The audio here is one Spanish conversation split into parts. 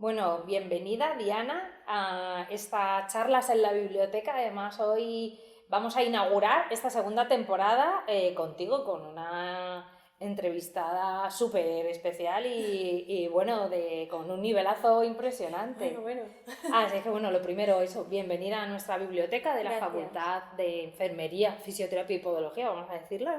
Bueno, bienvenida Diana a estas charlas en la biblioteca. Además, hoy vamos a inaugurar esta segunda temporada contigo con una entrevistada súper especial y bueno, con un nivelazo impresionante. Bueno. Así que bueno, lo primero, eso, bienvenida a nuestra biblioteca de la Gracias. Facultad de Enfermería, Fisioterapia y Podología, vamos a decirlo.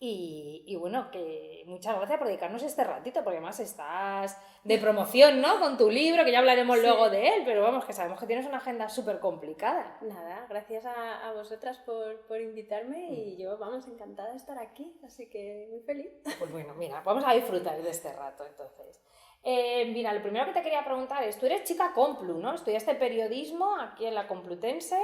Y bueno, que muchas gracias por dedicarnos este ratito, porque además estás de promoción, ¿no? Con tu libro, que ya hablaremos luego Sí. de él, pero vamos, que sabemos que tienes una agenda súper complicada. Nada, gracias a vosotras por invitarme y yo, vamos, encantada de estar aquí, así que muy feliz. Pues bueno, mira, vamos a disfrutar de este rato entonces. Mira, lo primero que te quería preguntar es, tú eres chica Complu, ¿no? Estudiaste periodismo aquí en la Complutense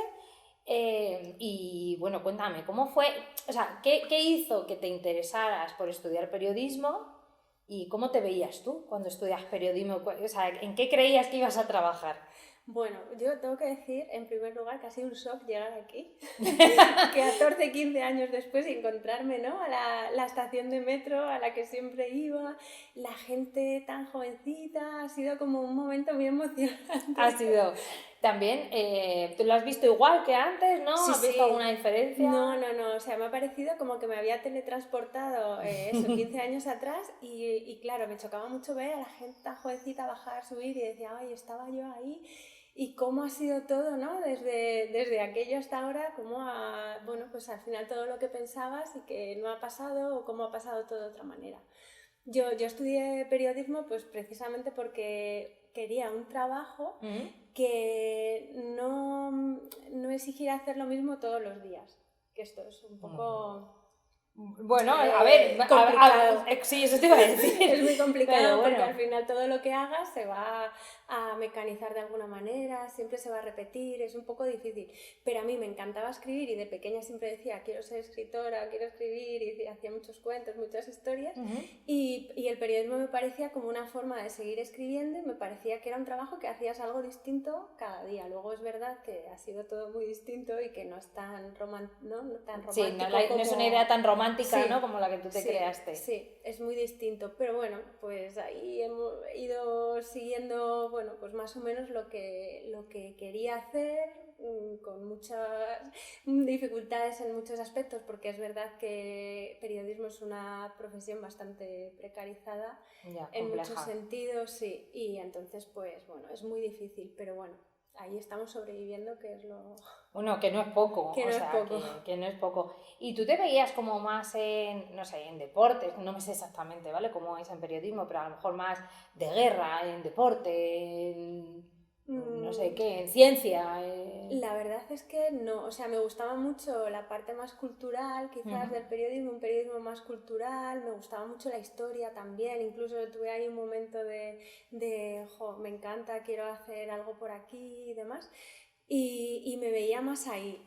y bueno, cuéntame, ¿cómo fue? O sea, ¿qué hizo que te interesaras por estudiar periodismo y cómo te veías tú cuando estudias periodismo? O sea, ¿en qué creías que ibas a trabajar? Bueno, yo tengo que decir, en primer lugar, que ha sido un shock llegar aquí, que 14, 15 años después encontrarme, ¿no? A la estación de metro a la que siempre iba, la gente tan jovencita, ha sido como un momento muy Ha emocionante. sido también, ¿tú lo has visto igual que antes, no? Sí, ¿Has visto sí. alguna diferencia? No, o sea, me ha parecido como que me había teletransportado, eso, 15 años atrás y claro, me chocaba mucho ver a la gente tan jovencita bajar, subir y decía, ay, estaba yo ahí y cómo ha sido todo, ¿no? Desde aquello hasta ahora, cómo bueno, pues al final todo lo que pensabas y que no ha pasado o cómo ha pasado todo de otra manera. Yo estudié periodismo pues precisamente porque quería un trabajo ¿Mm? que no exigiera hacer lo mismo todos los días, que esto es un poco Bueno, a ver, complicado. sí, eso te iba a decir. Es muy Pero complicado porque bueno, al final todo lo que hagas se va a mecanizar de alguna manera, siempre se va a repetir, es un poco difícil. Pero a mí me encantaba escribir y de pequeña siempre decía, quiero ser escritora, quiero escribir, y hacía muchos cuentos, muchas historias. Y el periodismo me parecía como una forma de seguir escribiendo y me parecía que era un trabajo que hacías algo distinto cada día. Luego es verdad que ha sido todo muy distinto y que no es tan, no tan sí, no, romántico no es una idea como... tan romántica, ¿no? Sí, Como la que tú te creaste. sí, es muy distinto, pero bueno, pues ahí hemos ido siguiendo, bueno, pues más o menos lo que quería hacer, con muchas dificultades en muchos aspectos, porque es verdad que periodismo es una profesión bastante precarizada Ya, en muchos compleja. sentidos, sí, y entonces pues bueno, es muy difícil, pero bueno, ahí estamos sobreviviendo, que es lo Bueno, que no es poco, que o no es sea, poco. que no es poco. Y tú te veías como más en, no sé, en deportes, no me sé exactamente, ¿vale? Cómo es en periodismo, pero a lo mejor más de guerra, en deporte, no sé Mm, qué, en ciencia. La verdad es que no, o sea, me gustaba mucho la parte más cultural, quizás del periodismo, un periodismo más cultural, me gustaba mucho la historia también, incluso tuve ahí un momento de me encanta, quiero hacer algo por aquí y demás, y me veía más ahí.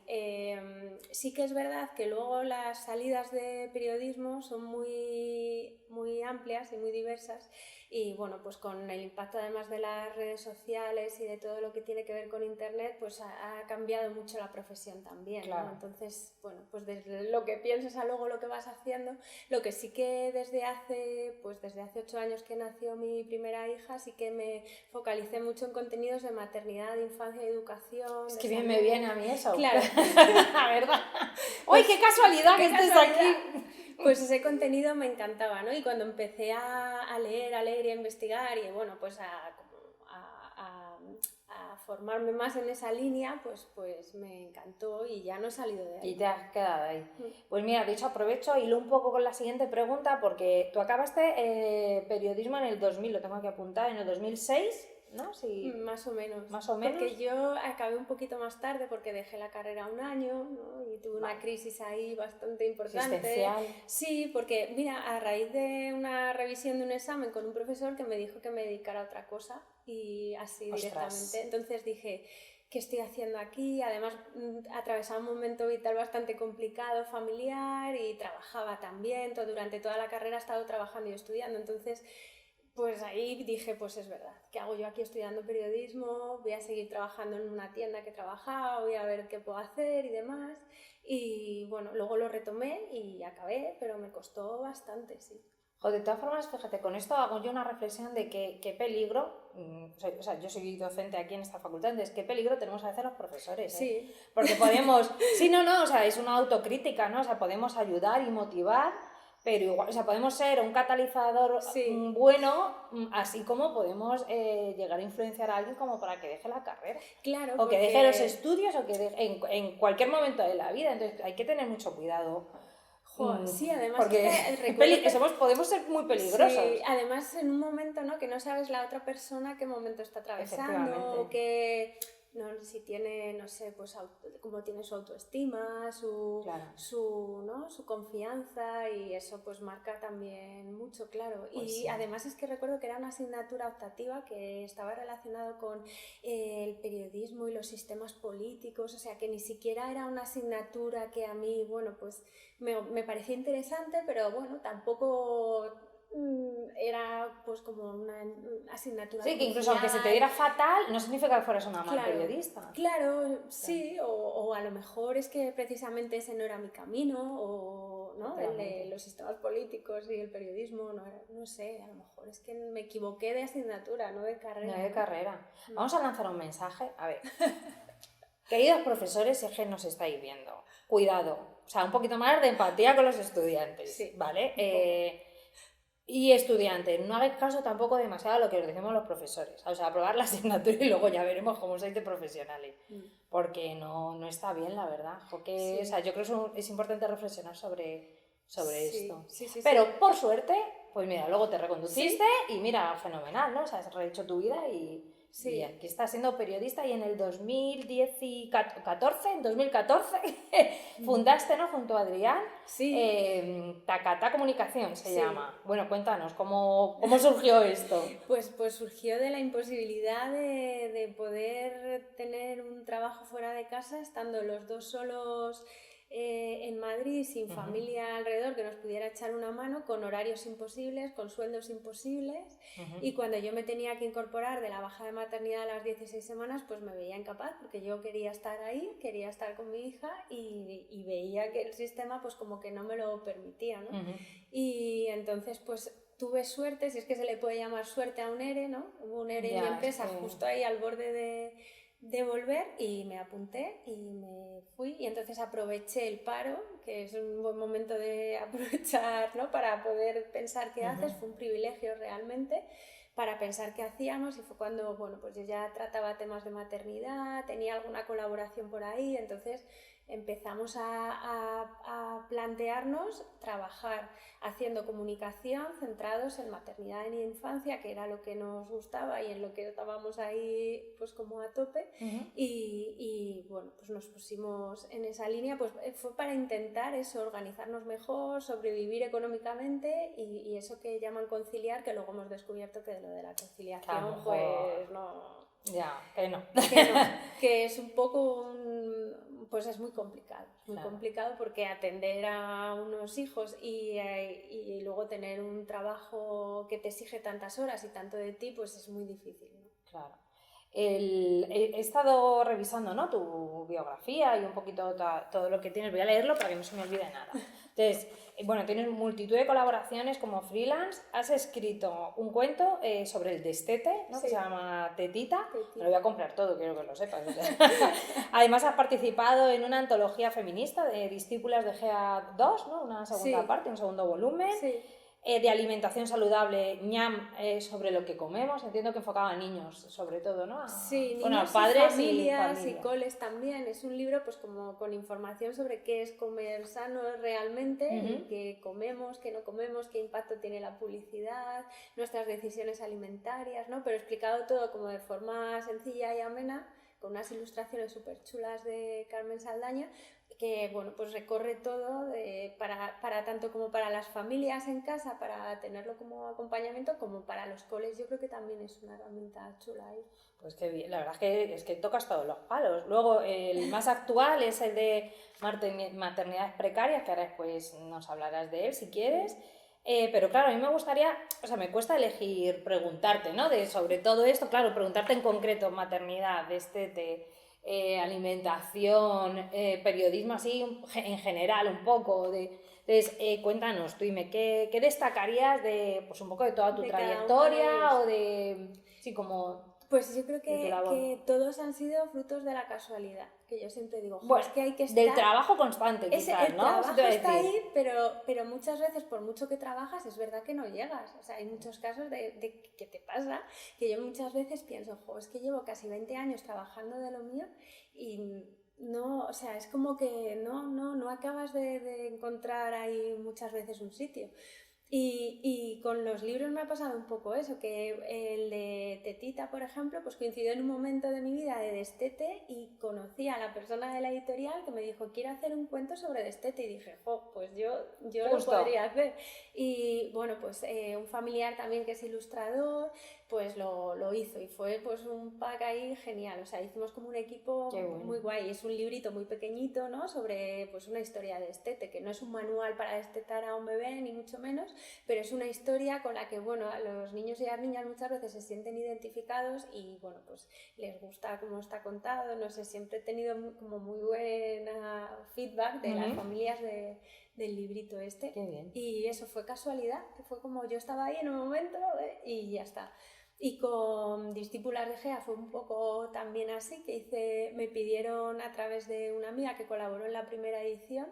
Sí que es verdad que luego las salidas de periodismo son muy amplias y muy diversas y bueno, pues con el impacto además de las redes sociales y de todo lo que tiene que ver con internet, pues ha cambiado mucho la profesión también, ¿no? Claro. Entonces, bueno, pues desde lo que piensas a luego lo que vas haciendo, lo que sí que desde hace 8 años que nació mi primera hija, sí que me focalicé mucho en contenidos de maternidad, de infancia y educación, Es de que bien me viene salud. a mí eso, Claro, la verdad. ¡Uy, pues qué casualidad que qué estés casualidad. aquí! Pues ese contenido me encantaba, ¿no? Y cuando empecé a leer y a investigar y bueno, pues a formarme más en esa línea, pues me encantó y ya no he salido de Y ahí. te has quedado ahí. Pues mira, de hecho aprovecho y lo un poco con la siguiente pregunta porque tú acabaste periodismo en el 2000, lo tengo que apuntar, en el 2006, ¿no? Sí, Más o menos, más o porque menos. yo acabé un poquito más tarde porque dejé la carrera un año, ¿no? Y tuve una Vale. crisis ahí bastante importante. Existencial. Sí, porque mira, a raíz de una revisión de un examen con un profesor que me dijo que me dedicara a otra cosa y así Ostras. directamente. Entonces dije, ¿qué estoy haciendo aquí? Además, atravesaba un momento vital bastante complicado, familiar y trabajaba también. Durante toda la carrera he estado trabajando y estudiando, entonces pues ahí dije, pues es verdad, ¿qué hago yo aquí estudiando periodismo? Voy a seguir trabajando en una tienda que trabajaba, voy a ver qué puedo hacer y demás. Y bueno, luego lo retomé y acabé, pero me costó bastante, sí. Jo, de todas formas, fíjate, con esto hago yo una reflexión de que qué peligro o sea, yo soy docente aquí en esta facultad, entonces qué peligro tenemos a veces los profesores, ¿eh? Sí. Porque podemos, sí, no, o sea, es una autocrítica, ¿no? O sea, podemos ayudar y motivar, pero igual, o sea, podemos ser un catalizador bueno, así como podemos llegar a influenciar a alguien como para que deje la carrera. Claro, o que deje los estudios, o que deje, en cualquier momento de la vida, entonces hay que tener mucho cuidado. Sí, además porque podemos ser muy peligrosos. Sí, además en un momento, ¿no?, que no sabes la otra persona qué momento está atravesando, o que no, si tiene, no sé, pues cómo tiene su autoestima, su confianza, y eso pues marca también mucho, claro. Pues y además es que recuerdo que era una asignatura optativa que estaba relacionado con el periodismo y los sistemas políticos, o sea que ni siquiera era una asignatura que a mí, bueno, pues me parecía interesante, pero bueno, tampoco era pues como una asignatura. Sí, que incluso aunque se te diera fatal, no significa que fueras una mal periodista. Claro, sí, o a lo mejor es que precisamente ese no era mi camino, o ¿no? El de los sistemas políticos y el periodismo, no sé, a lo mejor es que me equivoqué de asignatura, no de carrera. No de carrera. Vamos a lanzar un mensaje, a ver. Queridos profesores, si es que nos estáis viendo, cuidado, o sea, un poquito más de empatía con los estudiantes, sí, ¿vale? Y estudiantes, no hagáis caso tampoco demasiado a lo que os decimos los profesores, o sea, aprobar la asignatura y luego ya veremos cómo sois de profesionales, porque no está bien, la verdad, porque o sea, yo creo que es importante reflexionar sobre esto, pero por suerte, pues mira, luego te reconduciste y mira, fenomenal, ¿no? O sea, has rehecho tu vida y aquí estás siendo periodista, y en el 2014 fundaste, ¿no?, junto a Adrián, Tacatá Comunicación se llama. Bueno, cuéntanos, ¿cómo surgió esto? Pues surgió de la imposibilidad de poder tener un trabajo fuera de casa, estando los dos solos en Madrid, sin familia alrededor que nos pudiera echar una mano, con horarios imposibles, con sueldos imposibles, y cuando yo me tenía que incorporar de la baja de maternidad a las 16 semanas, pues me veía incapaz, porque yo quería estar ahí, quería estar con mi hija, y veía que el sistema pues como que no me lo permitía, ¿no? Y entonces pues tuve suerte, si es que se le puede llamar suerte a un ERE, ¿no? Hubo un ERE en mi empresa justo ahí al borde de volver, y me apunté y me fui, y entonces aproveché el paro, que es un buen momento de aprovechar, ¿no?, para poder pensar qué haces. Fue un privilegio realmente para pensar qué hacíamos, y fue cuando, bueno, pues yo ya trataba temas de maternidad, tenía alguna colaboración por ahí, entonces empezamos a plantearnos trabajar haciendo comunicación centrados en maternidad y infancia, que era lo que nos gustaba y en lo que estábamos ahí pues como a tope, y bueno, pues nos pusimos en esa línea, pues fue para intentar eso, organizarnos mejor, sobrevivir económicamente, y eso que llaman conciliar, que luego hemos descubierto que de lo de la conciliación pues no... Ya, que no. Que es un poco pues es muy complicado, complicado, porque atender a unos hijos y luego tener un trabajo que te exige tantas horas y tanto de ti, pues es muy difícil, ¿no? Claro. He estado revisando, ¿no?, tu biografía y un poquito todo lo que tienes. Voy a leerlo para que no se me olvide nada. Entonces, bueno, tienes multitud de colaboraciones como freelance. Has escrito un cuento sobre el destete, ¿no?, que se llama Tetita. Me lo voy a comprar todo, quiero que lo sepas. Además, has participado en una antología feminista de discípulas de GEA 2, ¿no?, una segunda parte, un segundo volumen. De alimentación saludable, ñam, sobre lo que comemos, entiendo que enfocaba a niños sobre todo, ¿no? Niños, a padres y familias y coles también. Es un libro pues como con información sobre qué es comer sano realmente, y qué comemos, qué no comemos, qué impacto tiene la publicidad, nuestras decisiones alimentarias, ¿no? Pero explicado todo como de forma sencilla y amena, con unas ilustraciones súper chulas de Carmen Saldaña, que bueno, pues recorre todo para tanto como para las familias en casa, para tenerlo como acompañamiento, como para los coles. Yo creo que también es una herramienta chula ahí. Pues qué bien, la verdad es que tocas todos los palos. Luego el más actual es el de maternidades precarias, que ahora después nos hablarás de él si quieres. Pero claro, a mí me gustaría, o sea, me cuesta elegir preguntarte, ¿no?, sobre todo esto, claro, preguntarte en concreto maternidad, destete, alimentación, periodismo así en general un poco. Entonces, cuéntanos, tú dime, ¿qué destacarías de, pues un poco de toda tu trayectoria o de...? Sí, como... Pues yo creo que todos han sido frutos de la casualidad, que yo siempre digo, bueno, es que hay que estar... Del trabajo constante, quizás, el ¿no? trabajo está ahí, pero muchas veces, por mucho que trabajas, es verdad que no llegas. O sea, hay muchos casos de que te pasa, que yo muchas veces pienso, es que llevo casi 20 años trabajando de lo mío y... No, o sea, es como que no acabas de encontrar ahí muchas veces un sitio. Y con los libros me ha pasado un poco eso, que el de Tetita, por ejemplo, pues coincidió en un momento de mi vida de destete y conocí a la persona de la editorial que me dijo, quiero hacer un cuento sobre destete, y dije, pues yo lo podría hacer. Y bueno, pues un familiar también que es ilustrador, pues lo hizo y fue pues un pack ahí genial. O sea, hicimos como un equipo muy guay. Es un librito muy pequeñito, ¿no? Sobre pues una historia de destete, que no es un manual para destetar a un bebé, ni mucho menos, pero es una historia con la que, bueno, a los niños y las niñas muchas veces se sienten identificados y, bueno, pues les gusta cómo está contado. No sé, siempre he tenido como muy buena feedback de las familias del librito este. Qué bien. Y eso fue casualidad, que fue como yo estaba ahí en un momento y ya está. Y con Discípulas de Gea fue un poco también así, que me pidieron a través de una amiga que colaboró en la primera edición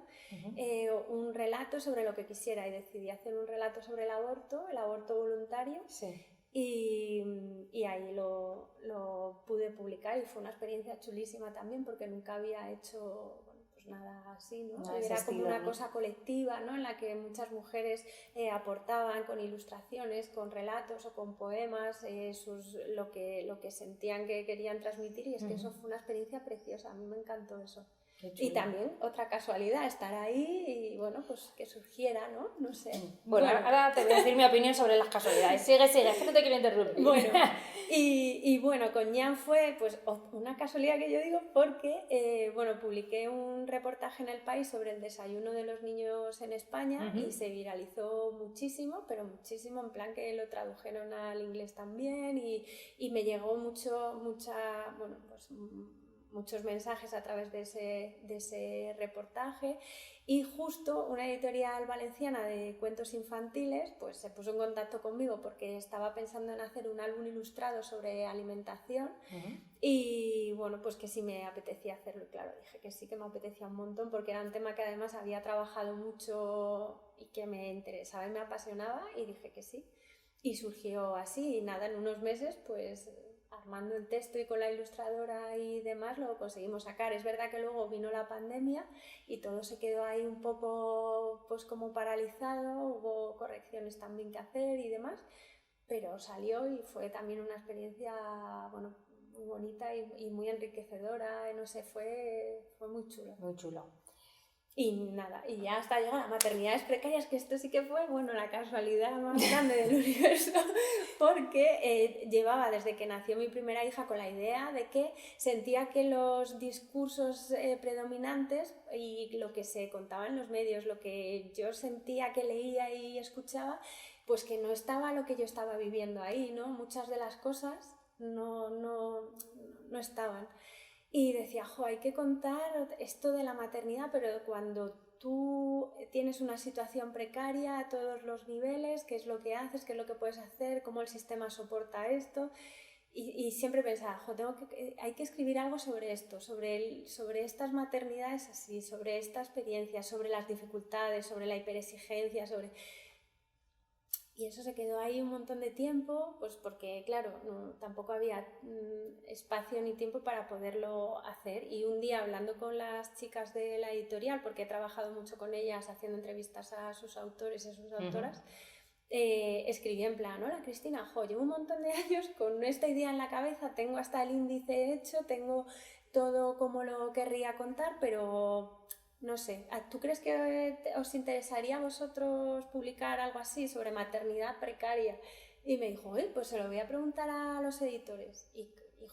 un relato sobre lo que quisiera, y decidí hacer un relato sobre el aborto voluntario. Sí. Y ahí lo pude publicar y fue una experiencia chulísima también, porque nunca había hecho nada así, ¿no? Era como una cosa colectiva, ¿no? En la que muchas mujeres aportaban con ilustraciones, con relatos o con poemas lo que sentían que querían transmitir, y es que eso fue una experiencia preciosa, a mí me encantó eso. Y también, otra casualidad, estar ahí y, bueno, pues que surgiera, ¿no? No sé. Bueno, ahora te voy a decir mi opinión sobre las casualidades. Sigue, es que no te quiero interrumpir. Bueno, y bueno, con Ñan fue pues una casualidad que yo digo porque, bueno, publiqué un reportaje en El País sobre el desayuno de los niños en España y se viralizó muchísimo, pero muchísimo, en plan que lo tradujeron al inglés también y me llegó muchos mensajes a través de ese reportaje, y justo una editorial valenciana de cuentos infantiles pues se puso en contacto conmigo porque estaba pensando en hacer un álbum ilustrado sobre alimentación y bueno, pues que sí me apetecía hacerlo, y claro, dije que sí, que me apetecía un montón porque era un tema que además había trabajado mucho y que me interesaba y me apasionaba, y dije que sí, y surgió así, y nada, en unos meses pues armando el texto y con la ilustradora y demás lo conseguimos sacar. Es verdad que luego vino la pandemia y todo se quedó ahí un poco pues como paralizado, hubo correcciones también que hacer y demás, pero salió y fue también una experiencia, bueno, muy bonita y muy enriquecedora, no sé, fue muy chulo. Muy chulo. Y nada, y ya hasta llegar a maternidades precarias, que esto sí que fue, bueno, la casualidad más grande del universo, porque llevaba desde que nació mi primera hija con la idea de que sentía que los discursos predominantes y lo que se contaba en los medios, lo que yo sentía que leía y escuchaba, pues que no estaba lo que yo estaba viviendo ahí, ¿no? Muchas de las cosas no estaban. Y decía, hay que contar esto de la maternidad, pero cuando tú tienes una situación precaria a todos los niveles, qué es lo que haces, qué es lo que puedes hacer, cómo el sistema soporta esto. Y siempre pensaba, hay que escribir algo sobre esto, sobre estas maternidades así, sobre esta experiencia, sobre las dificultades, sobre la hiperexigencia, Y eso se quedó ahí un montón de tiempo, pues porque, claro, tampoco había espacio ni tiempo para poderlo hacer. Y un día, hablando con las chicas de la editorial, porque he trabajado mucho con ellas haciendo entrevistas a sus autores y a sus autoras, escribí en plan, hola Cristina, llevo un montón de años con esta idea en la cabeza, tengo hasta el índice hecho, tengo todo como lo querría contar, pero... No sé, ¿tú crees que os interesaría a vosotros publicar algo así sobre maternidad precaria? Y me dijo, pues se lo voy a preguntar a los editores. Y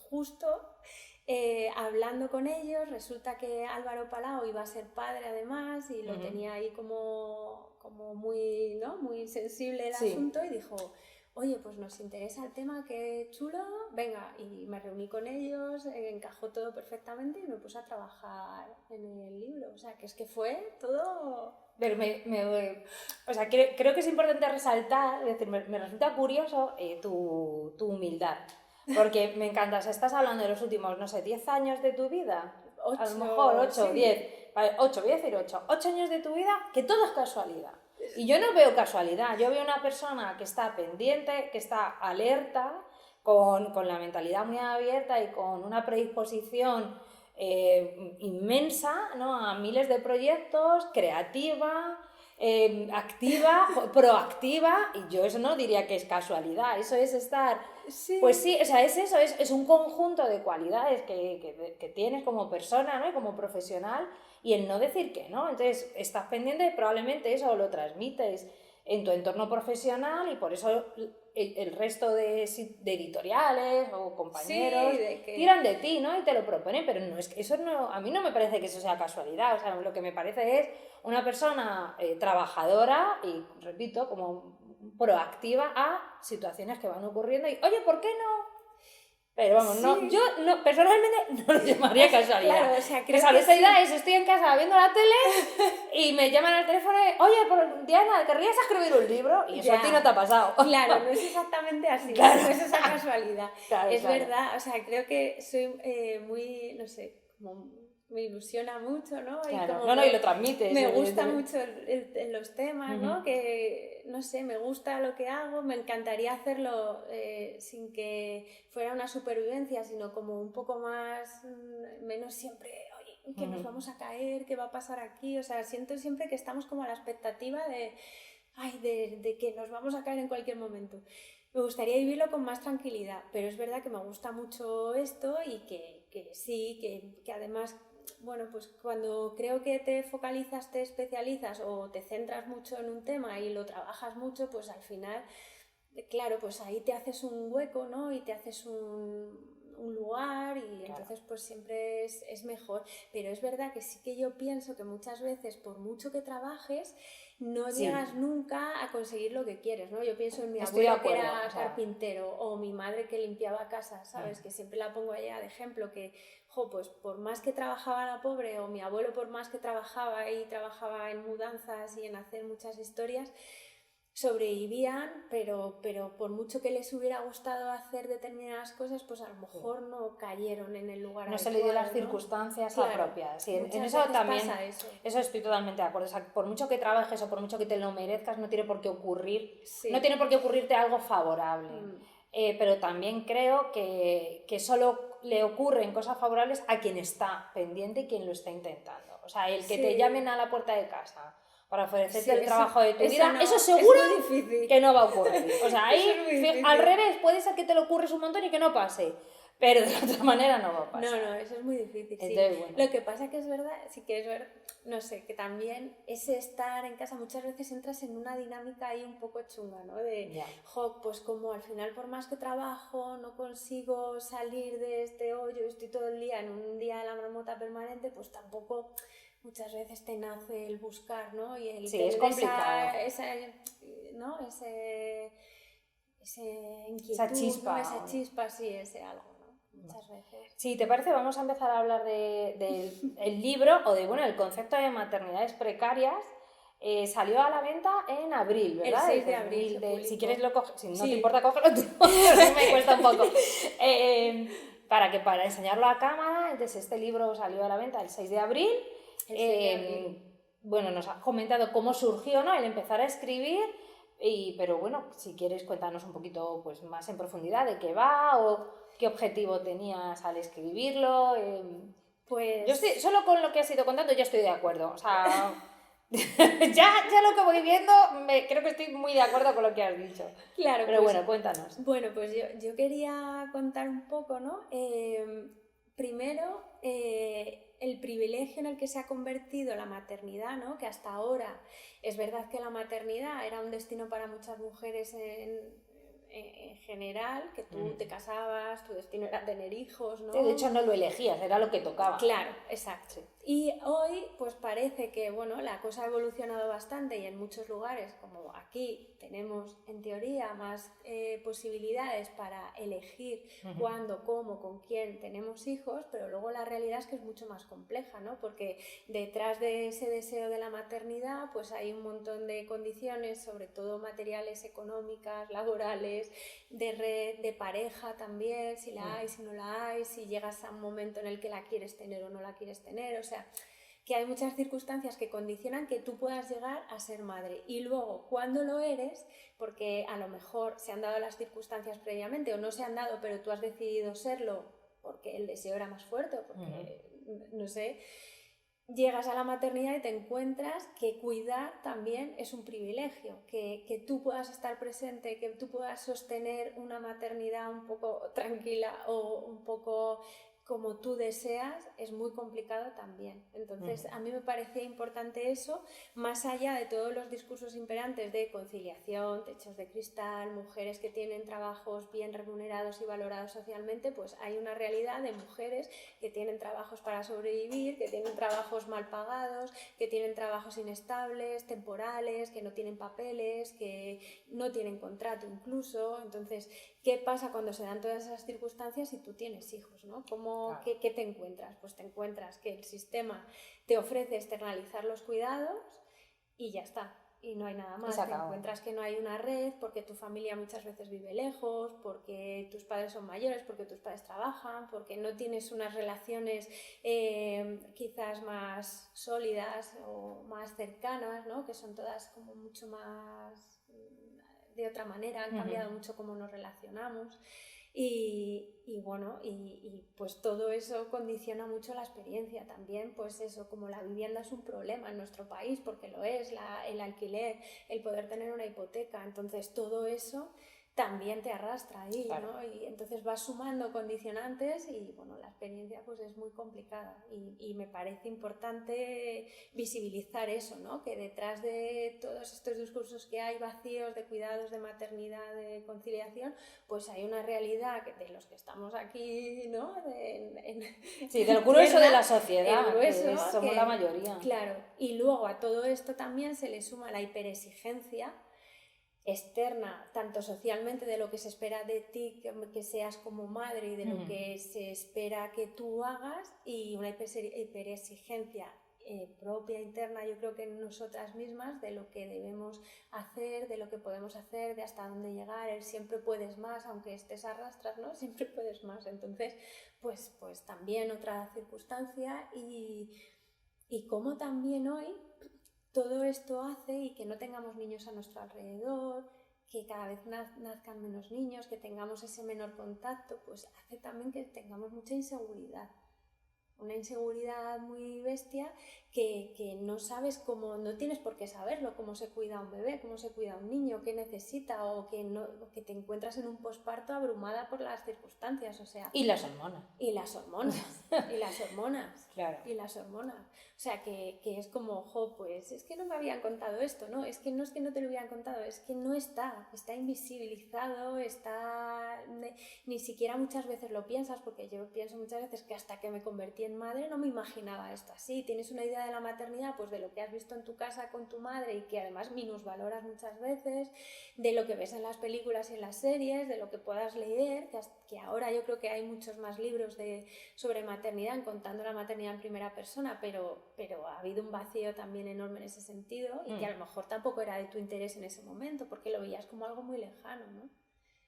justo hablando con ellos, resulta que Álvaro Palau iba a ser padre además y lo tenía ahí como muy, ¿no? Muy sensible el asunto, y dijo... Oye, pues nos interesa el tema, qué chulo, venga, y me reuní con ellos, encajó todo perfectamente y me puse a trabajar en el libro, o sea, que es que fue todo... Pero o sea, creo que es importante resaltar, es decir, me resulta curioso tu humildad, Porque me encanta, o sea, estás hablando de los últimos, no sé, 10 años de tu vida, 8, a lo mejor 8, sí. 10, vale, 8, voy a decir 8 años de tu vida, que todo es casualidad. Y yo no veo casualidad, yo veo una persona que está pendiente, que está alerta, con la mentalidad muy abierta y con una predisposición inmensa, ¿no?, a miles de proyectos, creativa, activa, proactiva, y yo eso no diría que es casualidad, eso es estar... Sí. Pues sí, o sea, es eso, es un conjunto de cualidades que tienes como persona, ¿no?, y como profesional, y el no decir que no. Entonces, estás pendiente, probablemente eso lo transmites en tu entorno profesional y por eso el resto de editoriales o compañeros tiran de ti, ¿no?, y te lo proponen, pero no es que eso no, a mí no me parece que eso sea casualidad. O sea, lo que me parece es una persona trabajadora y, repito, como proactiva a situaciones que van ocurriendo y, oye, ¿por qué no? Pero vamos, Sí. no, yo no, personalmente no lo llamaría casualidad. Claro, o sea, creo ¿sabes? que Esa idea es, estoy en casa viendo la tele y me llaman al teléfono y, oye, Diana, ¿querrías escribir un libro? Y eso Ya. a ti no te ha pasado. Claro, no es exactamente así, Claro. no es esa casualidad. Claro, es claro. verdad, o sea, creo que soy muy, no sé, como me ilusiona mucho, ¿no? Claro. Y No, y lo transmites. me gusta evidentemente. mucho los temas, ¿no? Que, no sé, me gusta lo que hago, me encantaría hacerlo sin que fuera una supervivencia, sino como un poco más, menos siempre, oye, que nos vamos a caer, qué va a pasar aquí, o sea, siento siempre que estamos como a la expectativa de que nos vamos a caer en cualquier momento. Me gustaría vivirlo con más tranquilidad, pero es verdad que me gusta mucho esto y que sí, que además, bueno, pues cuando creo que te focalizas, te especializas o te centras mucho en un tema y lo trabajas mucho, pues al final, claro, pues ahí te haces un hueco, ¿no? Y te haces un lugar y claro, entonces pues siempre es mejor. Pero es verdad que sí que yo pienso que muchas veces, por mucho que trabajes, no llegas nunca a conseguir lo que quieres, ¿no? Yo pienso en mi abuelo que era carpintero o mi madre que limpiaba casas, ¿sabes? Que siempre la pongo a ella de ejemplo, que, pues por más que trabajaba la pobre, o mi abuelo por más que trabajaba y trabajaba en mudanzas y en hacer muchas historias, sobrevivían, pero por mucho que les hubiera gustado hacer determinadas cosas, pues a lo mejor no cayeron en el lugar adecuado. No se le dio las circunstancias apropiadas. Sí, en eso también, eso estoy totalmente de acuerdo. O sea, por mucho que trabajes o por mucho que te lo merezcas, no tiene por qué ocurrir, no tiene por qué ocurrirte algo favorable. Pero también creo que solo le ocurren cosas favorables a quien está pendiente y quien lo está intentando. O sea, el que te llamen a la puerta de casa para ofrecerte el trabajo de tu vida, eso seguro que no va a ocurrir. O sea, ahí al revés, puede ser que te lo ocurres un montón y que no pase, pero de otra manera no va a pasar. No, eso es muy difícil. Entonces, sí. Bueno. Lo que pasa que es verdad, sí que es verdad, no sé, que también ese estar en casa muchas veces entras en una dinámica ahí un poco chunga, ¿no? De, pues como al final por más que trabajo no consigo salir de este hoyo, estoy todo el día en un día de la marmota permanente, pues tampoco muchas veces te nace el buscar, ¿no? Y el es complicado. ¿no? Esa inquietud, esa chispa, ¿no? Esa chispa, sí, ese algo, ¿no? Muchas veces. Si te parece, vamos a empezar a hablar del libro o el concepto de maternidades precarias. Salió a la venta en abril, ¿verdad? El 6 de abril. Si quieres lo coges, si no te importa, cógelo tú, me cuesta un poco. Para enseñarlo a cámara, entonces este libro salió a la venta el 6 de abril. Bueno, nos has comentado cómo surgió, ¿no?, el empezar a escribir, pero bueno, si quieres cuéntanos un poquito pues, más en profundidad de qué va o qué objetivo tenías al escribirlo. Pues... Yo solo con lo que has ido contando ya estoy de acuerdo, o sea... ya lo que voy viendo, creo que estoy muy de acuerdo con lo que has dicho. Claro, pero bueno, cuéntanos. Bueno, pues yo quería contar un poco, ¿no? Primero, el privilegio en el que se ha convertido la maternidad, ¿no? Que hasta ahora es verdad que la maternidad era un destino para muchas mujeres en general, que tú te casabas, tu destino era tener hijos, ¿no? Sí, de hecho no lo elegías, era lo que tocaba. Claro, exacto. Sí. Y hoy pues parece que, bueno, la cosa ha evolucionado bastante y en muchos lugares, como aquí tenemos en teoría más posibilidades para elegir cuándo, cómo, con quién tenemos hijos, pero luego la realidad es que es mucho más compleja, ¿no? Porque detrás de ese deseo de la maternidad pues hay un montón de condiciones, sobre todo materiales, económicas, laborales, de red, de pareja también, si la hay, si no la hay, si llegas a un momento en el que la quieres tener o no la quieres tener, o sea, que hay muchas circunstancias que condicionan que tú puedas llegar a ser madre. Y luego, cuando lo eres, porque a lo mejor se han dado las circunstancias previamente o no se han dado, pero tú has decidido serlo porque el deseo era más fuerte o porque, no sé, llegas a la maternidad y te encuentras que cuidar también es un privilegio, que tú puedas estar presente, que tú puedas sostener una maternidad un poco tranquila o un poco como tú deseas, es muy complicado también. Entonces, a mí me parecía importante eso, más allá de todos los discursos imperantes de conciliación, techos de cristal, mujeres que tienen trabajos bien remunerados y valorados socialmente, pues hay una realidad de mujeres que tienen trabajos para sobrevivir, que tienen trabajos mal pagados, que tienen trabajos inestables, temporales, que no tienen papeles, que no tienen contrato incluso. Entonces, ¿qué pasa cuando se dan todas esas circunstancias y tú tienes hijos, ¿no? Claro. ¿Qué te encuentras? Pues te encuentras que el sistema te ofrece externalizar los cuidados y ya está. Y no hay nada más. Te encuentras que no hay una red porque tu familia muchas veces vive lejos, porque tus padres son mayores, porque tus padres trabajan, porque no tienes unas relaciones quizás más sólidas o más cercanas, ¿no? Que son todas como mucho más de otra manera, han cambiado mucho cómo nos relacionamos. Y bueno, pues todo eso condiciona mucho la experiencia también, pues eso, como la vivienda es un problema en nuestro país, porque lo es, el alquiler, el poder tener una hipoteca, entonces todo eso también te arrastra ahí, claro, ¿no? Y entonces vas sumando condicionantes y bueno, la experiencia pues es muy complicada y me parece importante visibilizar eso, ¿no? Que detrás de todos estos discursos que hay vacíos de cuidados, de maternidad, de conciliación, pues hay una realidad de los que estamos aquí, ¿no? Sí, del grueso de la sociedad, grueso, que somos la mayoría. Claro, y luego a todo esto también se le suma la hiperexigencia externa, tanto socialmente de lo que se espera de ti, que seas como madre y de lo que se espera que tú hagas, y una hiperexigencia propia, interna, yo creo que en nosotras mismas, de lo que debemos hacer, de lo que podemos hacer, de hasta dónde llegar, el siempre puedes más, aunque estés a rastras, ¿no? Siempre puedes más. Entonces, pues también otra circunstancia y cómo también hoy todo esto hace y que no tengamos niños a nuestro alrededor, que cada vez nazcan menos niños, que tengamos ese menor contacto, pues hace también que tengamos mucha inseguridad. Una inseguridad muy bestia que no sabes cómo, no tienes por qué saberlo, cómo se cuida un bebé, cómo se cuida un niño, qué necesita, o que te encuentras en un posparto abrumada por las circunstancias, o sea... Y las hormonas. Y las hormonas, y las hormonas, claro. Y las hormonas. O sea, que es como, pues es que no me habían contado esto, ¿no? Es que no te lo hubieran contado, es que no está invisibilizado, ni siquiera muchas veces lo piensas, porque yo pienso muchas veces que hasta que me convertí en madre no me imaginaba esto así. Tienes una idea de la maternidad, pues de lo que has visto en tu casa con tu madre y que además minusvaloras muchas veces, de lo que ves en las películas y en las series, de lo que puedas leer, que ahora yo creo que hay muchos más libros sobre maternidad, contando la maternidad en primera persona, pero ha habido un vacío también enorme en ese sentido y que a lo mejor tampoco era de tu interés en ese momento, porque lo veías como algo muy lejano, ¿no?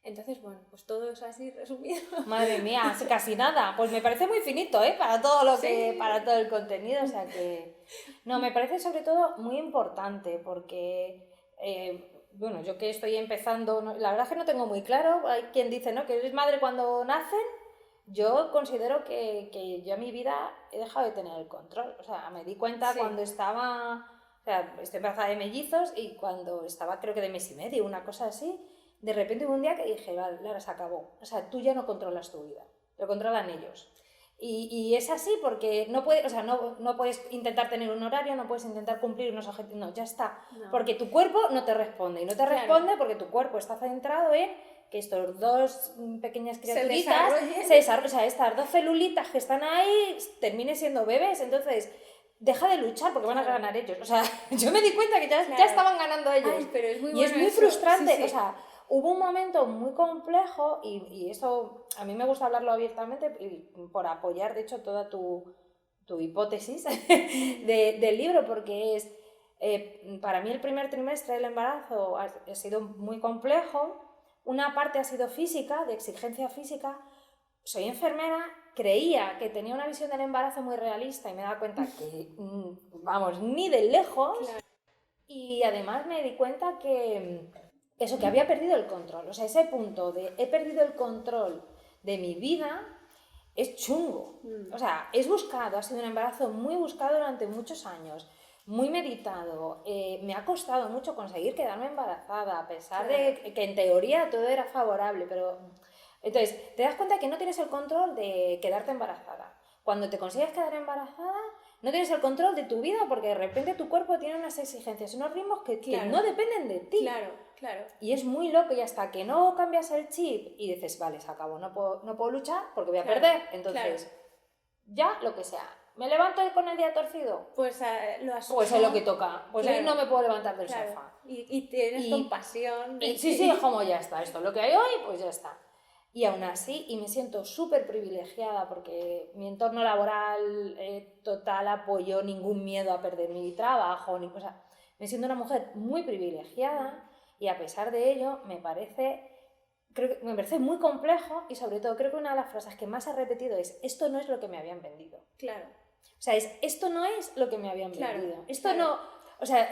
Entonces, bueno, pues todo eso así resumido. Madre mía, casi nada. Pues me parece muy finito, ¿eh? Para todo para todo el contenido, o sea que... No, me parece sobre todo muy importante porque... bueno, yo que estoy empezando, la verdad es que no tengo muy claro, hay quien dice, ¿no?, que eres madre cuando nacen. Yo considero que yo en mi vida he dejado de tener el control, o sea, me di cuenta cuando estaba, o sea, estoy embarazada de mellizos y cuando estaba creo que de mes y medio, una cosa así, de repente hubo un día que dije, vale, Lara, se acabó, o sea, tú ya no controlas tu vida, lo controlan ellos. Y es así porque no puedes, o sea, no puedes intentar tener un horario, no puedes intentar cumplir unos objetivos, no, ya está. No. Porque tu cuerpo no te responde, y no te responde porque tu cuerpo está centrado en que estos dos pequeñas criaturitas se desarrollen, o sea, estas dos celulitas que están ahí terminen siendo bebés. Entonces, deja de luchar porque van a ganar ellos. O sea, yo me di cuenta que ya Claro. estaban ganando ellos. Ay, pero es muy y bueno es muy eso. frustrante. Sí, sí. O sea, hubo un momento muy complejo y eso a mí me gusta hablarlo abiertamente y por apoyar, de hecho, toda tu hipótesis del libro, porque es, para mí el primer trimestre del embarazo ha sido muy complejo. Una parte ha sido física, de exigencia física. Soy enfermera, creía que tenía una visión del embarazo muy realista y me daba cuenta que, vamos, ni de lejos. Claro. Y además me di cuenta que eso, que había perdido el control. O sea, ese punto de he perdido el control de mi vida es chungo. O sea, es buscado, ha sido un embarazo muy buscado durante muchos años, muy meditado. Me ha costado mucho conseguir quedarme embarazada, a pesar de que en teoría todo era favorable, pero... Entonces, te das cuenta que no tienes el control de quedarte embarazada. Cuando te consigues quedar embarazada, no tienes el control de tu vida porque de repente tu cuerpo tiene unas exigencias, unos ritmos que no dependen de ti. Claro, claro. Y es muy loco y hasta que no cambias el chip y dices, vale, se acabó, no puedo luchar porque voy a perder. Entonces, ya lo que sea. ¿Me levanto con el día torcido? Pues lo asumo. Pues es lo que toca. Pues hoy no me puedo levantar del sofá. Y tienes compasión. Sí, como ya está. Esto es lo que hay hoy, pues ya está. Y aún así, y me siento súper privilegiada porque mi entorno laboral total apoyó, ningún miedo a perder mi trabajo, ni cosa. Me siento una mujer muy privilegiada y a pesar de ello me parece muy complejo y sobre todo creo que una de las frases que más he repetido es esto no es lo que me habían vendido. Claro. O sea, esto no es lo que me habían vendido. Esto no... O sea,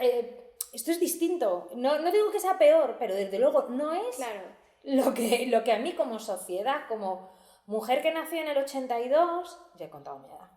esto es distinto. No digo que sea peor, pero desde luego no es... Claro. Lo que a mí como sociedad, como mujer que nació en el 82, ya he contado mi edad,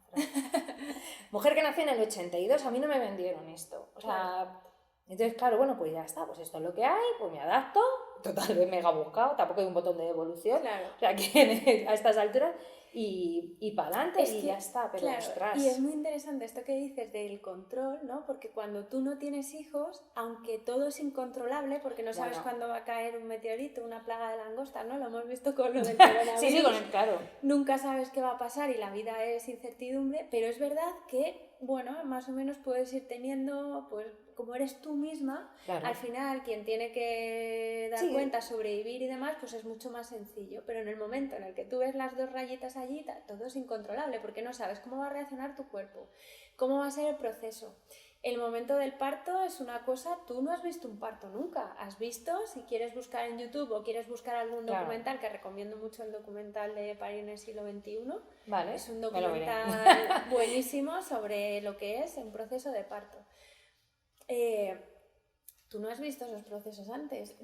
mujer que nació en el 82, a mí no me vendieron esto. O sea, entonces, claro, bueno, pues ya está, pues esto es lo que hay, pues me adapto, total, me mega buscado, tampoco hay un botón de devolución, o sea, que a estas alturas, y para adelante y ya está, pero ostras. Y es muy interesante esto que dices del control, ¿no? Porque cuando tú no tienes hijos, aunque todo es incontrolable, porque no sabes cuándo va a caer un meteorito, una plaga de langosta, ¿no? Lo hemos visto con lo del coronavirus. Sí, con el claro. Nunca sabes qué va a pasar y la vida es incertidumbre, pero es verdad que, bueno, más o menos puedes ir teniendo, pues, como eres tú misma, al final quien tiene que dar cuenta, sobrevivir y demás, pues es mucho más sencillo. Pero en el momento en el que tú ves las dos rayitas allí, todo es incontrolable porque no sabes cómo va a reaccionar tu cuerpo, cómo va a ser el proceso. El momento del parto es una cosa, tú no has visto un parto nunca. Has visto, si quieres buscar en YouTube o quieres buscar algún documental, que recomiendo mucho el documental de Parir en el siglo XXI. Vale, es un documental buenísimo sobre lo que es un proceso de parto. Tú no has visto esos procesos antes,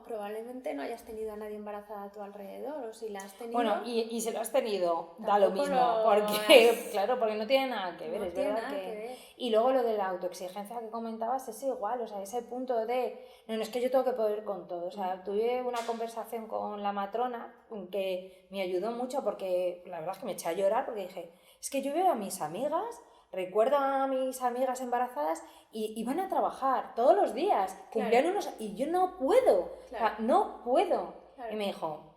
probablemente no hayas tenido a nadie embarazada a tu alrededor, o si la has tenido... Bueno, y si lo has tenido, da lo mismo, porque, claro, porque no tiene nada que ver, no es tiene verdad nada que ver. Y luego lo de la autoexigencia que comentabas es igual, o sea, ese punto de, no, es que yo tengo que poder con todo, o sea, tuve una conversación con la matrona que me ayudó mucho porque la verdad es que me eché a llorar porque dije, es que yo veo a mis amigas... Recuerdo a mis amigas embarazadas y iban a trabajar todos los días, cumplían unos... Y yo no puedo, o sea, no puedo. Y me dijo,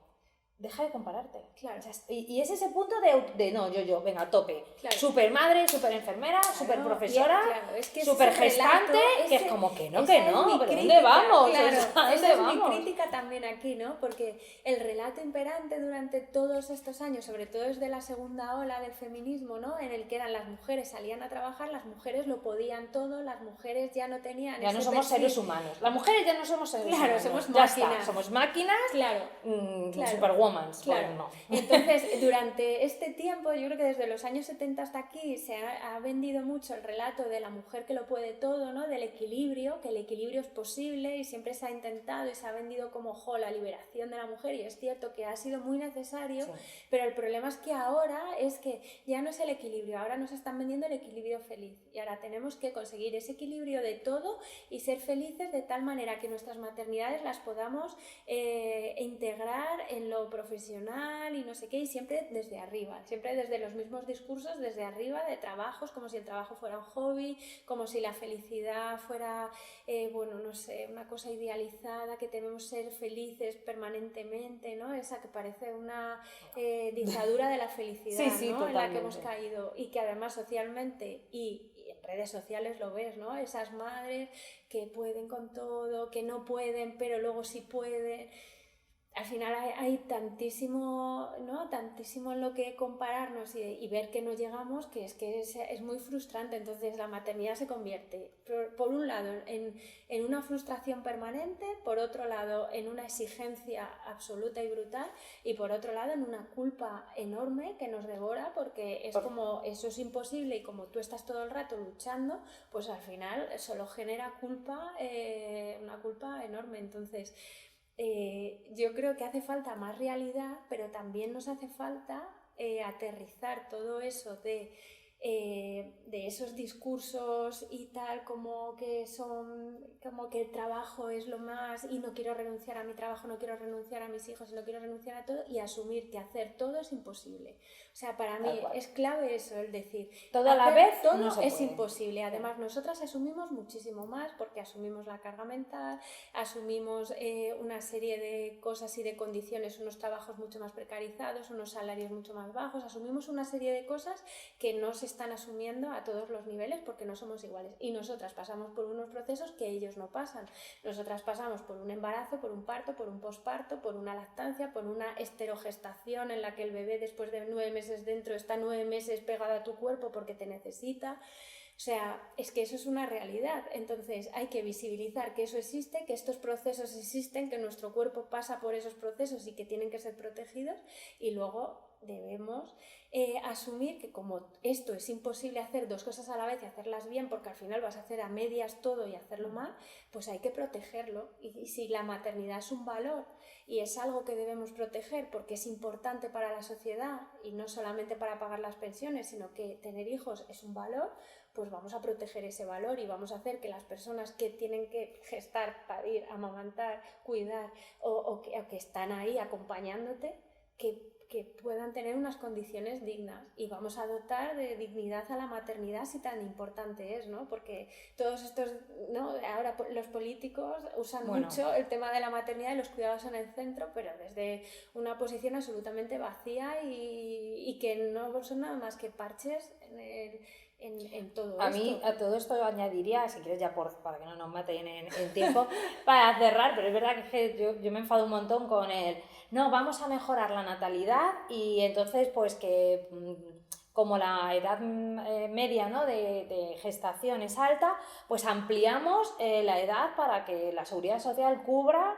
deja de compararte. O sea, y es ese punto de no, yo, venga, a tope. Super madre, super enfermera, super profesora, es que super gestante, que es como que no, pero ¿dónde vamos? Esa es mi crítica también aquí, ¿no? Porque el relato imperante durante todos estos años, sobre todo desde la segunda ola del feminismo, ¿no? En el que eran las mujeres salían a trabajar, las mujeres lo podían todo, las mujeres ya no tenían ya no somos seres humanos. Las mujeres ya no somos seres humanos. Somos máquinas. Somos máquinas, superwoman. Claro. No. Entonces, durante este tiempo, yo creo que desde los años 70 hasta aquí se ha vendido mucho el relato de la mujer que lo puede todo, ¿no? Del equilibrio, que el equilibrio es posible y siempre se ha intentado y se ha vendido como la liberación de la mujer, y es cierto que ha sido muy necesario, pero el problema es que ahora es que ya no es el equilibrio, ahora nos están vendiendo el equilibrio feliz y ahora tenemos que conseguir ese equilibrio de todo y ser felices de tal manera que nuestras maternidades las podamos integrar en lo profesional y no sé qué, y siempre desde arriba, siempre desde los mismos discursos, desde arriba, de trabajos, como si el trabajo fuera un hobby, como si la felicidad fuera, bueno, no sé, una cosa idealizada, que tenemos que ser felices permanentemente, ¿no? Esa que parece una dictadura de la felicidad, ¿no? En la que hemos caído y que además socialmente y en redes sociales lo ves, ¿no? Esas madres que pueden con todo, que no pueden, pero luego sí pueden. Al final hay tantísimo, ¿no? Tantísimo en lo que compararnos y ver que no llegamos, que es muy frustrante. Entonces la maternidad se convierte, por un lado, en una frustración permanente, por otro lado, en una exigencia absoluta y brutal, y por otro lado, en una culpa enorme que nos devora, porque es como eso es imposible y como tú estás todo el rato luchando, pues al final solo genera culpa, una culpa enorme. Entonces, yo creo que hace falta más realidad, pero también nos hace falta aterrizar todo eso de esos discursos y tal, como que el trabajo es lo más y no quiero renunciar a mi trabajo, no quiero renunciar a mis hijos, no quiero renunciar a todo, y asumir que hacer todo es imposible. O sea, para mí es clave eso, el decir todo a la vez todo no se es puede. Imposible. Además, nosotras asumimos muchísimo más porque asumimos la carga mental, asumimos una serie de cosas y de condiciones, unos trabajos mucho más precarizados, unos salarios mucho más bajos, asumimos una serie de cosas que no se están asumiendo a todos los niveles porque no somos iguales. Y nosotras pasamos por unos procesos que ellos no pasan. Nosotras pasamos por un embarazo, por un parto, por un posparto, por una lactancia, por una esterogestación en la que el bebé después de 9 meses dentro está 9 meses pegado a tu cuerpo porque te necesita. O sea, es que eso es una realidad. Entonces hay que visibilizar que eso existe, que estos procesos existen, que nuestro cuerpo pasa por esos procesos y que tienen que ser protegidos, y luego debemos asumir que como esto es imposible hacer dos cosas a la vez y hacerlas bien, porque al final vas a hacer a medias todo y hacerlo mal, pues hay que protegerlo. Y si la maternidad es un valor y es algo que debemos proteger porque es importante para la sociedad y no solamente para pagar las pensiones, sino que tener hijos es un valor, pues vamos a proteger ese valor y vamos a hacer que las personas que tienen que gestar, parir, amamantar, cuidar o que están ahí acompañándote, que puedan tener unas condiciones dignas, y vamos a dotar de dignidad a la maternidad si tan importante es, ¿no? Porque todos estos, ¿no? Ahora los políticos usan mucho el tema de la maternidad y los cuidados en el centro, pero desde una posición absolutamente vacía y que no son nada más que parches en todo esto. A mí a todo esto añadiría, si quieres ya para que no nos maten en tiempo, para cerrar, pero es verdad que yo me enfado un montón con no, vamos a mejorar la natalidad y entonces pues que como la edad media, ¿no, de gestación es alta, pues ampliamos la edad para que la seguridad social cubra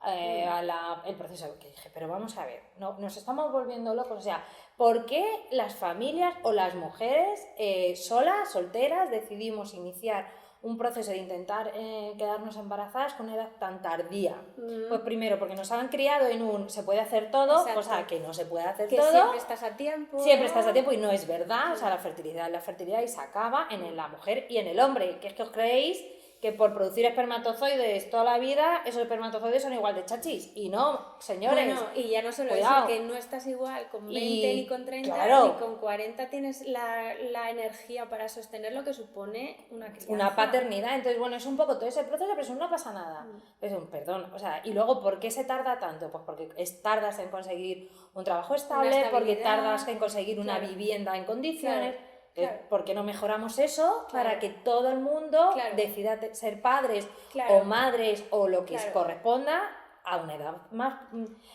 el proceso. Que dije, pero vamos a ver, no, nos estamos volviendo locos, o sea, ¿por qué las familias o las mujeres solas, solteras, decidimos iniciar un proceso de intentar quedarnos embarazadas con una edad tan tardía? Pues primero, porque nos han criado en un se puede hacer todo, Exacto. Cosa que no se puede hacer que todo. Siempre estás a tiempo. Siempre estás a tiempo y no es verdad. O sea, la fertilidad y se acaba en la mujer y en el hombre. Que es que os creéis que por producir espermatozoides toda la vida, esos espermatozoides son igual de chachis. Y no, señores. Bueno, y ya no solo cuidado. eso, que no estás igual con 20 ni con 30, claro, ni con 40 tienes la energía para sostener lo que supone una crianza. Una paternidad. Entonces, bueno, es un poco todo ese proceso, pero eso no pasa nada. Perdón, o sea, y luego, ¿por qué se tarda tanto? Pues porque tardas en conseguir un trabajo estable, porque tardas en conseguir una vivienda en condiciones. Claro. ¿Por qué no mejoramos eso para que todo el mundo decida ser padres o madres o lo que corresponda a una edad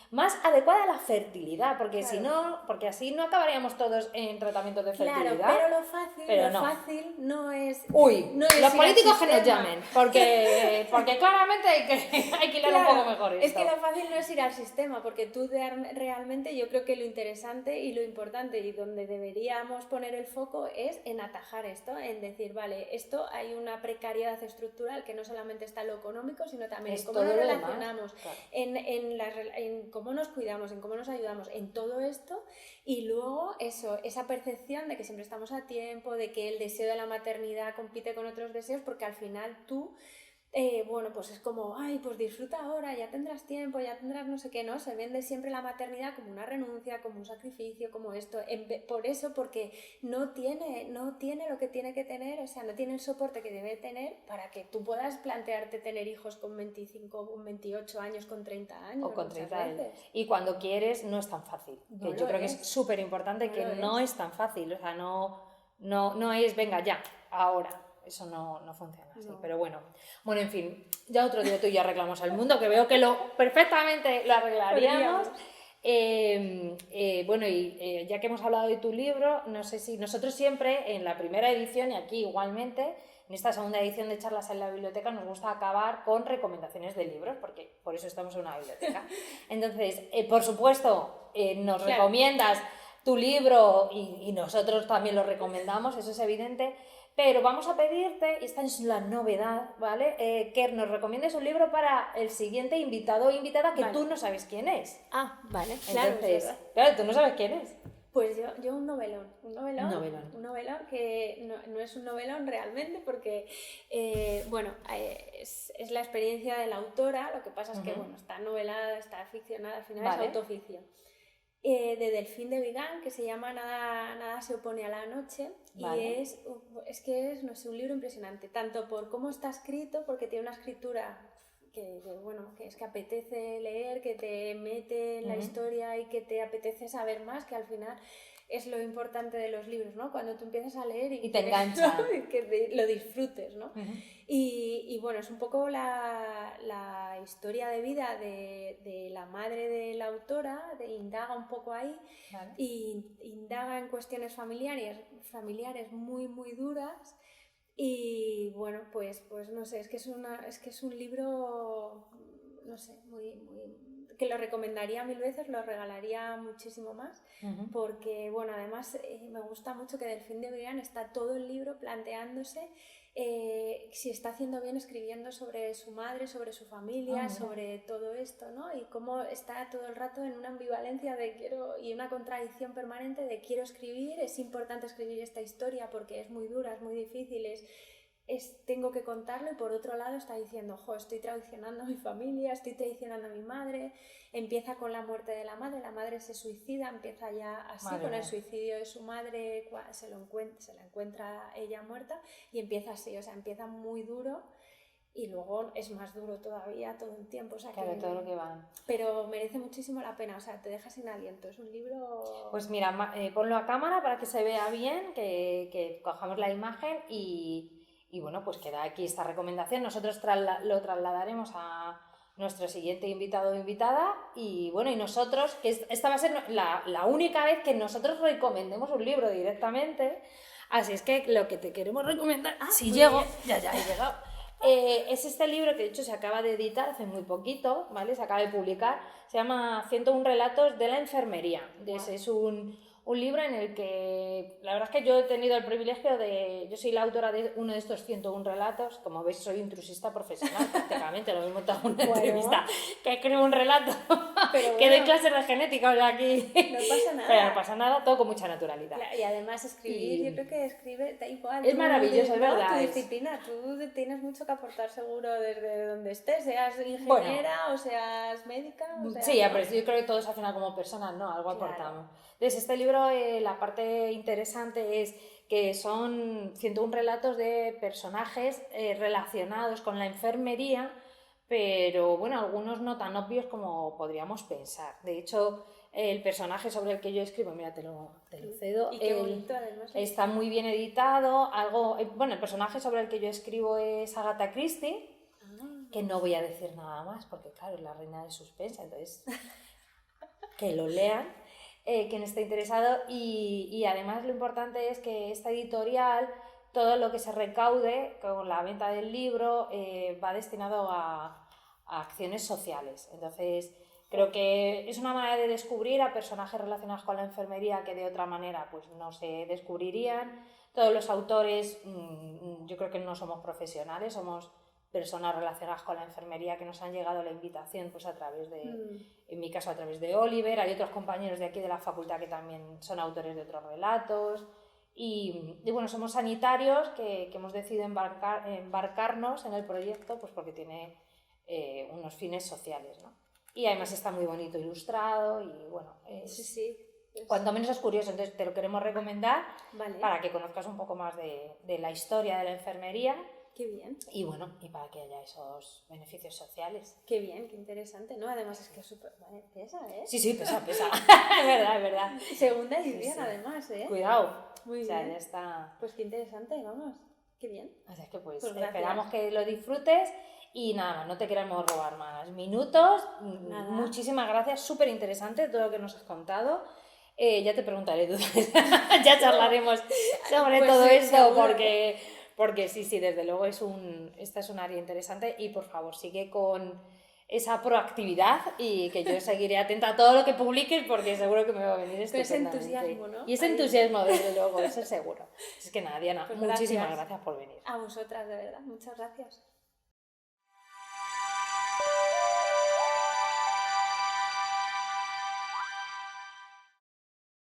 más adecuada a la fertilidad? Porque si no, porque así no acabaríamos todos en tratamientos de fertilidad. Claro, pero lo fácil no es... no es los políticos que nos llamen, porque claramente hay que hilar un poco mejor esto. Es que lo fácil no es ir al sistema, porque tú realmente, yo creo que lo interesante y lo importante y donde deberíamos poner el foco es en atajar esto, en decir, vale, esto hay una precariedad estructural que no solamente está en lo económico, sino también en cómo nos relacionamos, en cómo nos cuidamos, en cómo nos ayudamos, en todo esto. Y luego esa percepción de que siempre estamos a tiempo, de que el deseo de la maternidad compite con otros deseos, porque al final tú, bueno, pues es como, ay, pues disfruta ahora, ya tendrás tiempo, ya tendrás no sé qué, ¿no? Se vende siempre la maternidad como una renuncia, como un sacrificio, como esto. Por eso, porque no tiene lo que tiene que tener, o sea, no tiene el soporte que debe tener para que tú puedas plantearte tener hijos con 25, con 28 años, con 30 años. O con 30 años. Y cuando quieres no es tan fácil. No yo creo que es súper importante que no es tan fácil, o sea, no... No es, venga, ya, ahora. Eso no funciona así, pero bueno, en fin, ya otro día tú y yo arreglamos el mundo, que veo que perfectamente lo arreglaríamos. Bueno, y ya que hemos hablado de tu libro, no sé si nosotros siempre en la primera edición y aquí igualmente, en esta segunda edición de Charlas en la Biblioteca, nos gusta acabar con recomendaciones de libros, porque por eso estamos en una biblioteca. Entonces, por supuesto, nos recomiendas tu libro y nosotros también lo recomendamos, eso es evidente. Pero vamos a pedirte, y esta es la novedad, ¿vale? Que nos recomiendes un libro para el siguiente invitado o invitada que tú no sabes quién es. Ah, vale, claro. Entonces, claro, tú no sabes quién es. Pues yo un novelón que no es un novelón realmente porque, es la experiencia de la autora, lo que pasa es que, está novelada, está ficcionada, al final es autoficción. De Delfín de Vigan, que se llama Nada se opone a la noche, y es no sé, un libro impresionante, tanto por cómo está escrito, porque tiene una escritura que es que apetece leer, que te mete en la historia y que te apetece saber más, que al final es lo importante de los libros, ¿no? Cuando tú empiezas a leer y te engancha. que lo disfrutes, ¿no? Y es un poco la historia de vida de la madre de la autora, indaga un poco ahí, y indaga en cuestiones familiares muy, muy duras. Y pues no sé, es que es un libro, no sé, muy, que lo recomendaría 1000 veces, lo regalaría muchísimo más, porque además me gusta mucho que Delfín de Vigan está todo el libro planteándose si está haciendo bien escribiendo sobre su madre, sobre su familia, sobre todo esto, ¿no? Y cómo está todo el rato en una ambivalencia y una contradicción permanente de quiero escribir, es importante escribir esta historia porque es muy dura, es muy difícil, tengo que contarlo, y por otro lado está diciendo, estoy traicionando a mi familia, estoy traicionando a mi madre. Empieza con la muerte de la madre se suicida, empieza ya así, con el suicidio de su madre, se la encuentra ella muerta, y empieza así, o sea, empieza muy duro y luego es más duro todavía todo el tiempo, o sea, claro, todo lo que va. Pero merece muchísimo la pena, o sea, te deja sin aliento, es un libro... Pues mira, ponlo a cámara para que se vea bien, que cojamos la imagen y pues queda aquí esta recomendación. Nosotros lo trasladaremos a nuestro siguiente invitado o invitada y nosotros, que esta va a ser la única vez que nosotros recomendemos un libro directamente, así es que lo que te queremos recomendar, si llego, ya he llegado, es este libro que de hecho se acaba de editar hace muy poquito, ¿vale? Se acaba de publicar, se llama 101 relatos de la enfermería. Es un libro en el que, la verdad es que yo he tenido el privilegio yo soy la autora de uno de estos 101 relatos, como veis soy intrusista profesional prácticamente, lo mismo en una entrevista, que escribo un relato, que doy clases de genética, o sea, aquí no pasa nada. Pero no pasa nada, todo con mucha naturalidad. Claro, y además escribir, yo creo que escribe, da igual. Es maravilloso, es verdad. Tu disciplina, tú tienes mucho que aportar seguro desde donde estés, seas ingeniera o seas médica. Sí, pero yo creo que todos al final como personas, ¿no? Algo aportamos. Entonces, este libro, la parte interesante es que son 101 relatos de personajes relacionados con la enfermería, pero algunos no tan obvios como podríamos pensar. De hecho, el personaje sobre el que yo escribo, mira, te lo cedo, y qué bonito, además, está muy bien editado. El personaje sobre el que yo escribo es Agatha Christie, que no voy a decir nada más porque, claro, es la reina de suspensa, entonces que lo lean. Quien esté interesado, y además lo importante es que esta editorial, todo lo que se recaude con la venta del libro va destinado a acciones sociales. Entonces creo que es una manera de descubrir a personajes relacionados con la enfermería que de otra manera pues no se descubrirían. Todos los autores yo creo que no somos profesionales, somos personas relacionadas con la enfermería que nos han llegado la invitación pues a través de, en mi caso a través de Oliver, hay otros compañeros de aquí de la facultad que también son autores de otros relatos y somos sanitarios que hemos decidido embarcarnos en el proyecto pues porque tiene unos fines sociales, ¿no? Y además está muy bonito ilustrado y sí. Cuanto menos es curioso, entonces te lo queremos recomendar para que conozcas un poco más de la historia de la enfermería. Qué bien. Y bueno, y para que haya esos beneficios sociales. Qué bien, qué interesante, ¿no? Además es que es súper... Vale, pesa, ¿eh? Sí, pesa. Es verdad, es verdad. Segunda edición, Sí, sí. además, ¿eh? Cuidado. Muy o sea, bien. ya está. Pues qué interesante, vamos. Qué bien. Así es que pues Pues gracias. esperamos que lo disfrutes y nada, no te queremos robar más minutos. Nada. Muchísimas gracias, súper interesante todo lo que nos has contado. Ya te preguntaré dudas, ya charlaremos sobre Pues todo sí, esto seguro. porque sí, desde luego esta es un área interesante y por favor sigue con esa proactividad y que yo seguiré atenta a todo lo que publiques porque seguro que me va a venir Con ese estupendamente. entusiasmo, ¿no? Y ese Ahí. entusiasmo, desde luego, eso seguro. Es que nada, Diana, Pues muchísimas gracias. gracias por venir. A vosotras, de verdad. Muchas gracias.